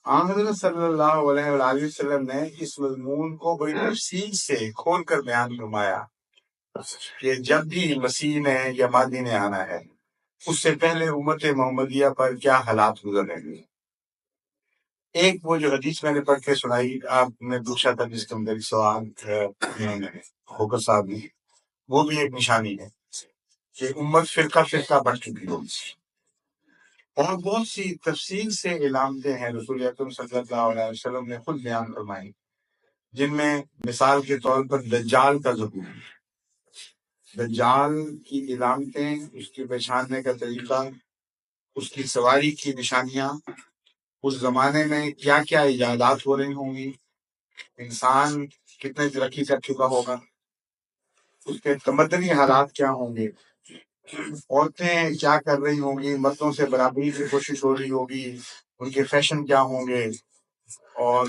آن حضرت صلی اللہ علیہ وآلہ وسلم نے اس مضمون کو بڑی تفصیل سے کھول کر بیان فرمایا کہ جب بھی مسیح نے یا مہدی نے آنا ہے اس سے پہلے امت محمدیہ پر کیا حالات گزر رہے ہیں۔ ایک وہ جو حدیث میں نے پڑھ کے سنائی، آپ نے پوچھا تھا جس کے اندر ایک سوال انہوں نے ہوکر صاحب نے، وہ بھی ایک نشانی ہے کہ امت فرقہ فرقہ بڑھ چکی ہوگی، اور بہت سی تفصیل سے علامتیں ہیں رسول اکرم صلی اللہ علیہ وسلم نے خود بیان فرمائی، جن میں مثال کے طور پر دجال کا ظہور، دجال کی علامتیں، اس کے پہچاننے کا طریقہ، اس کی سواری کی نشانیاں، اس زمانے میں کیا کیا ایجادات ہو رہی ہوں گی، انسان کتنے ترقی کر چکا ہوگا، اس کے تمدنی حالات کیا ہوں گے، عورتیں کیا کر رہی ہوں گی، مردوں سے برابری کی کوشش ہو رہی ہوگی، ان کے فیشن کیا ہوں گے، اور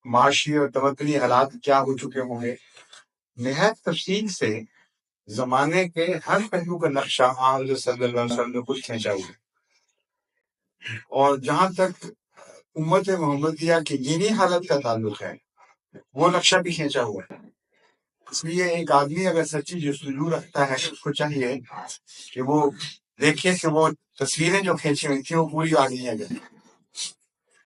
معاشی اور تمدنی حالات کیا ہو چکے ہوں گے۔ نہایت تفصیل سے زمانے کے ہر پہلو کا نقشہ حضرت صلی اللہ علیہ وسلم نے خود کھینچا ہوا ہے، اور جہاں تک امت محمدیہ کی دینی حالت کا تعلق ہے وہ نقشہ بھی کھینچا ہوا ہے۔ اس لیے ایک آدمی اگر سچی جستجو رکھتا ہے اس کو چاہیے کہ وہ دیکھے کہ وہ تصویریں جو کھینچی ہوئی تھیں وہ پوری آ گئی ہیں۔